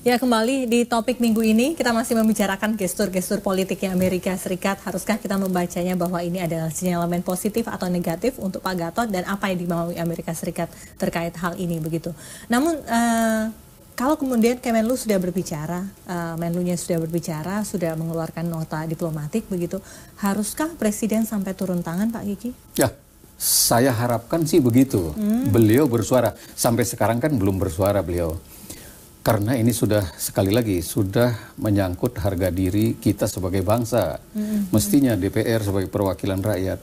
Ya, kembali di topik minggu ini kita masih membicarakan gestur-gestur politiknya Amerika Serikat. Haruskah kita membacanya bahwa ini adalah sinyalemen positif atau negatif untuk Pak Gatot dan apa yang dimaui Amerika Serikat terkait hal ini begitu. Namun kalau kemudian Kemenlu sudah berbicara, Menlunya sudah berbicara, sudah mengeluarkan nota diplomatik begitu, haruskah Presiden sampai turun tangan, Pak Kiki? Ya, saya harapkan sih begitu. Beliau bersuara. Sampai sekarang kan belum bersuara beliau. Karena ini sudah, sekali lagi, sudah menyangkut harga diri kita sebagai bangsa. Mestinya DPR sebagai perwakilan rakyat,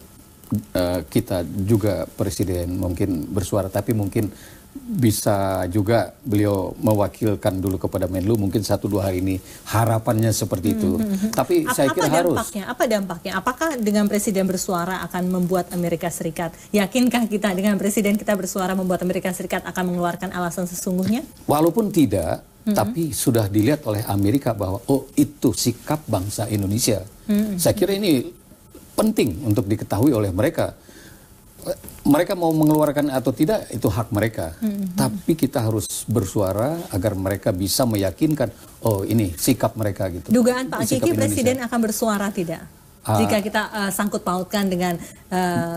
kita juga Presiden mungkin bersuara, tapi mungkin bisa juga beliau mewakilkan dulu kepada Menlu mungkin 1-2 hari ini, harapannya seperti itu. Tapi saya kira harus. Apa dampaknya? Apakah dengan Presiden bersuara akan membuat Amerika Serikat, yakinkah kita dengan Presiden kita bersuara membuat Amerika Serikat akan mengeluarkan alasan sesungguhnya? Walaupun tidak, tapi sudah dilihat oleh Amerika bahwa oh itu sikap bangsa Indonesia. Saya kira ini penting untuk diketahui oleh mereka. Mereka mau mengeluarkan atau tidak itu hak mereka, tapi kita harus bersuara agar mereka bisa meyakinkan oh ini sikap mereka gitu. Dugaan Pak Kiki Presiden akan bersuara tidak? Jika kita sangkut pautkan dengan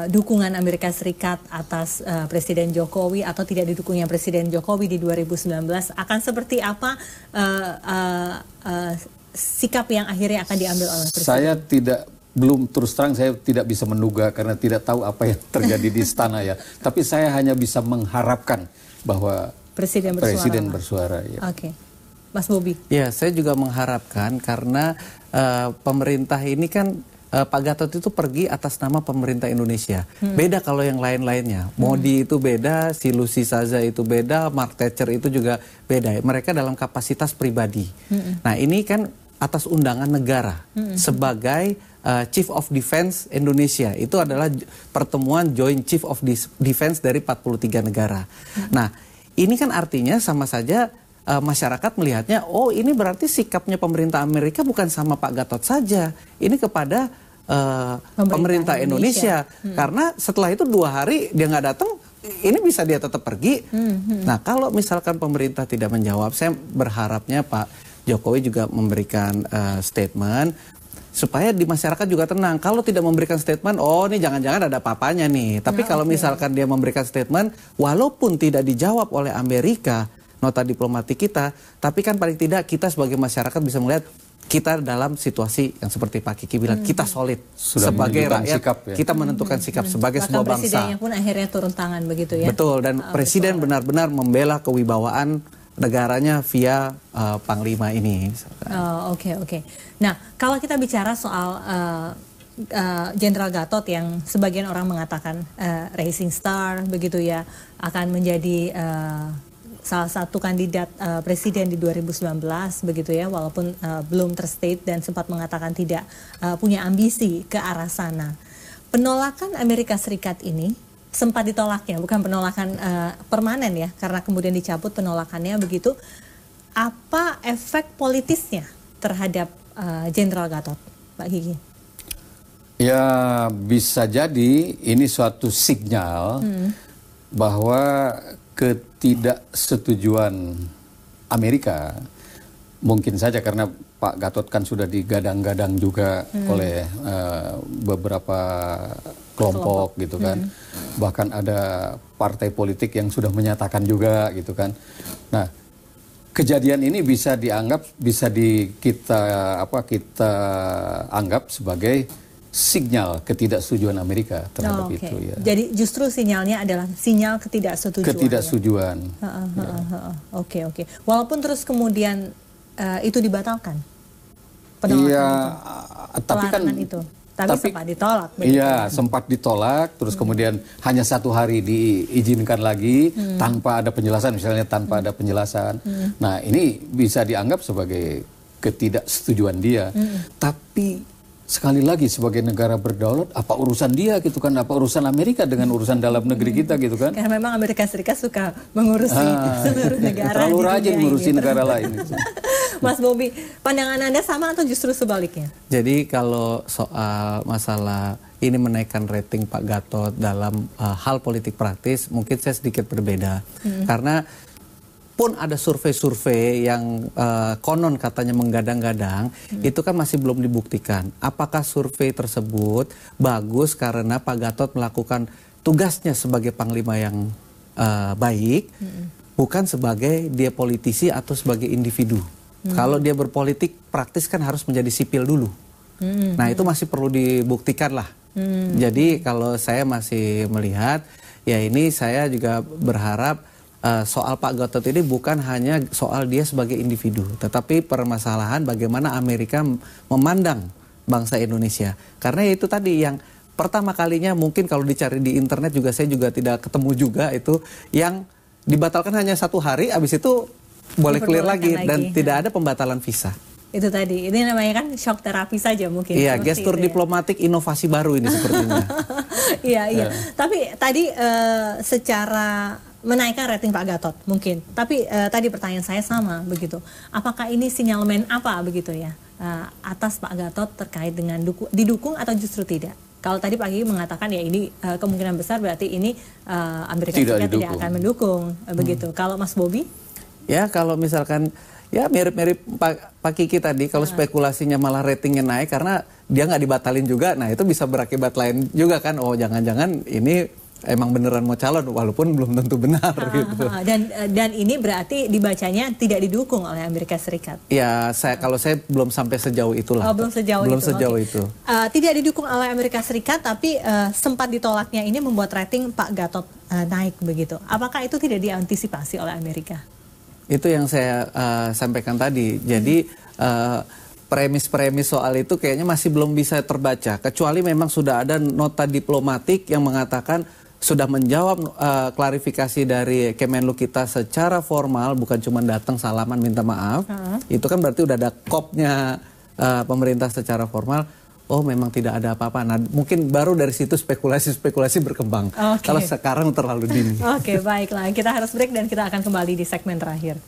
dukungan Amerika Serikat atas Presiden Jokowi atau tidak didukungnya Presiden Jokowi di 2019, akan seperti apa sikap yang akhirnya akan diambil oleh Presiden? Saya belum terus terang saya tidak bisa menduga karena tidak tahu apa yang terjadi di istana ya. Tapi saya hanya bisa mengharapkan bahwa Presiden bersuara. Ya. Oke, Mas Bobi. Ya, saya juga mengharapkan karena pemerintah ini kan Pak Gatot itu pergi atas nama pemerintah Indonesia. Beda kalau yang lain-lainnya. Modi itu beda, si Lucy Saza itu beda, Mark Thatcher itu juga beda. Mereka dalam kapasitas pribadi. Nah ini kan atas undangan negara sebagai Chief of Defense Indonesia. Itu adalah pertemuan Joint Chief of Defense dari 43 negara. Nah, ini kan artinya sama saja masyarakat melihatnya, oh ini berarti sikapnya pemerintah Amerika bukan sama Pak Gatot saja. Ini kepada pemerintah Indonesia. Karena setelah itu 2 hari dia nggak datang, ini bisa dia tetap pergi. Nah, kalau misalkan pemerintah tidak menjawab, saya berharapnya Pak Jokowi juga memberikan statement supaya di masyarakat juga tenang. Kalau tidak memberikan statement, oh ini jangan-jangan ada apa-apanya nih. Tapi kalau misalkan dia memberikan statement, walaupun tidak dijawab oleh Amerika, nota diplomatik kita, tapi kan paling tidak kita sebagai masyarakat bisa melihat kita dalam situasi yang seperti Pak Kiki bilang, kita solid. Sudah sebagai rakyat, sikap, ya? kita menentukan sikap sebagai sebuah bangsa. Presidennya pun akhirnya turun tangan begitu ya? Betul, dan Presiden benar-benar membela kewibawaan negaranya via Panglima ini. Oke. Nah, kalau kita bicara soal Jenderal Gatot yang sebagian orang mengatakan rising star begitu ya, akan menjadi salah satu kandidat presiden di 2019 begitu ya, walaupun belum terstate dan sempat mengatakan tidak punya ambisi ke arah sana. Penolakan Amerika Serikat ini sempat ditolaknya, bukan penolakan permanen ya, karena kemudian dicabut penolakannya begitu. Apa efek politisnya terhadap Jenderal Gatot, Pak Gigi? Ya bisa jadi ini suatu sinyal bahwa ketidaksetujuan Amerika, mungkin saja karena Pak Gatot kan sudah digadang-gadang juga oleh beberapa kelompok gitu kan. Bahkan ada partai politik yang sudah menyatakan juga gitu kan. Nah, kejadian ini bisa kita anggap sebagai sinyal ketidaksetujuan Amerika terhadap itu ya. Jadi justru sinyalnya adalah sinyal ketidaksetujuan. Oke. Walaupun terus kemudian itu dibatalkan. Tapi kan sempat ditolak. Iya, sempat ditolak, terus kemudian hanya 1 hari diizinkan lagi tanpa ada penjelasan, misalnya tanpa ada penjelasan. Nah, ini bisa dianggap sebagai ketidaksetujuan dia. Tapi sekali lagi sebagai negara berdaulat, apa urusan dia gitu kan, apa urusan Amerika dengan urusan dalam negeri kita gitu kan. Karena memang Amerika Serikat suka mengurusi seluruh negara. Terlalu rajin mengurusi negara lain. Mas Bobi, pandangan Anda sama atau justru sebaliknya? Jadi kalau soal masalah ini menaikkan rating Pak Gatot dalam hal politik praktis, mungkin saya sedikit berbeda. Karena kalaupun ada survei-survei yang konon katanya menggadang-gadang, itu kan masih belum dibuktikan. Apakah survei tersebut bagus karena Pak Gatot melakukan tugasnya sebagai panglima yang baik, bukan sebagai dia politisi atau sebagai individu. Kalau dia berpolitik praktis kan harus menjadi sipil dulu. Nah itu masih perlu dibuktikan lah. Jadi kalau saya masih melihat, ya ini saya juga berharap soal Pak Gatot ini bukan hanya soal dia sebagai individu, tetapi permasalahan bagaimana Amerika memandang bangsa Indonesia. Karena itu tadi yang pertama kalinya mungkin kalau dicari di internet juga saya juga tidak ketemu juga itu yang dibatalkan hanya 1 hari, habis itu boleh clear lagi dan tidak ada pembatalan visa. Itu tadi, ini namanya kan shock terapi saja mungkin. Iya, gestur diplomatik inovasi baru ini sepertinya. Iya. Tapi tadi secara menaikkan rating Pak Gatot mungkin. Tapi tadi pertanyaan saya sama begitu. Apakah ini sinyalemen apa begitu ya atas Pak Gatot terkait dengan didukung atau justru tidak? Kalau tadi Pak Gigi mengatakan ya ini kemungkinan besar berarti ini Amerika Serikat tidak akan mendukung begitu. Kalau Mas Bobi? Ya kalau misalkan ya mirip-mirip Pak Kiki tadi, kalau spekulasinya malah ratingnya naik karena dia nggak dibatalin juga, nah itu bisa berakibat lain juga kan. Oh jangan-jangan ini emang beneran mau calon walaupun belum tentu benar gitu. Dan ini berarti dibacanya tidak didukung oleh Amerika Serikat. Ya, kalau saya belum sampai sejauh itulah. Oh, belum sejauh itu. Tidak didukung oleh Amerika Serikat, tapi sempat ditolaknya ini membuat rating Pak Gatot naik begitu. Apakah itu tidak diantisipasi oleh Amerika? Itu yang saya sampaikan tadi. Jadi premis-premis soal itu kayaknya masih belum bisa terbaca. Kecuali memang sudah ada nota diplomatik yang mengatakan sudah menjawab klarifikasi dari Kemenlu kita secara formal, bukan cuma datang salaman minta maaf. Itu kan berarti udah ada kopnya pemerintah secara formal. Oh memang tidak ada apa-apa. Nah mungkin baru dari situ spekulasi-spekulasi berkembang. Kalau sekarang terlalu dini. Oke, baiklah. Kita harus break dan kita akan kembali di segmen terakhir.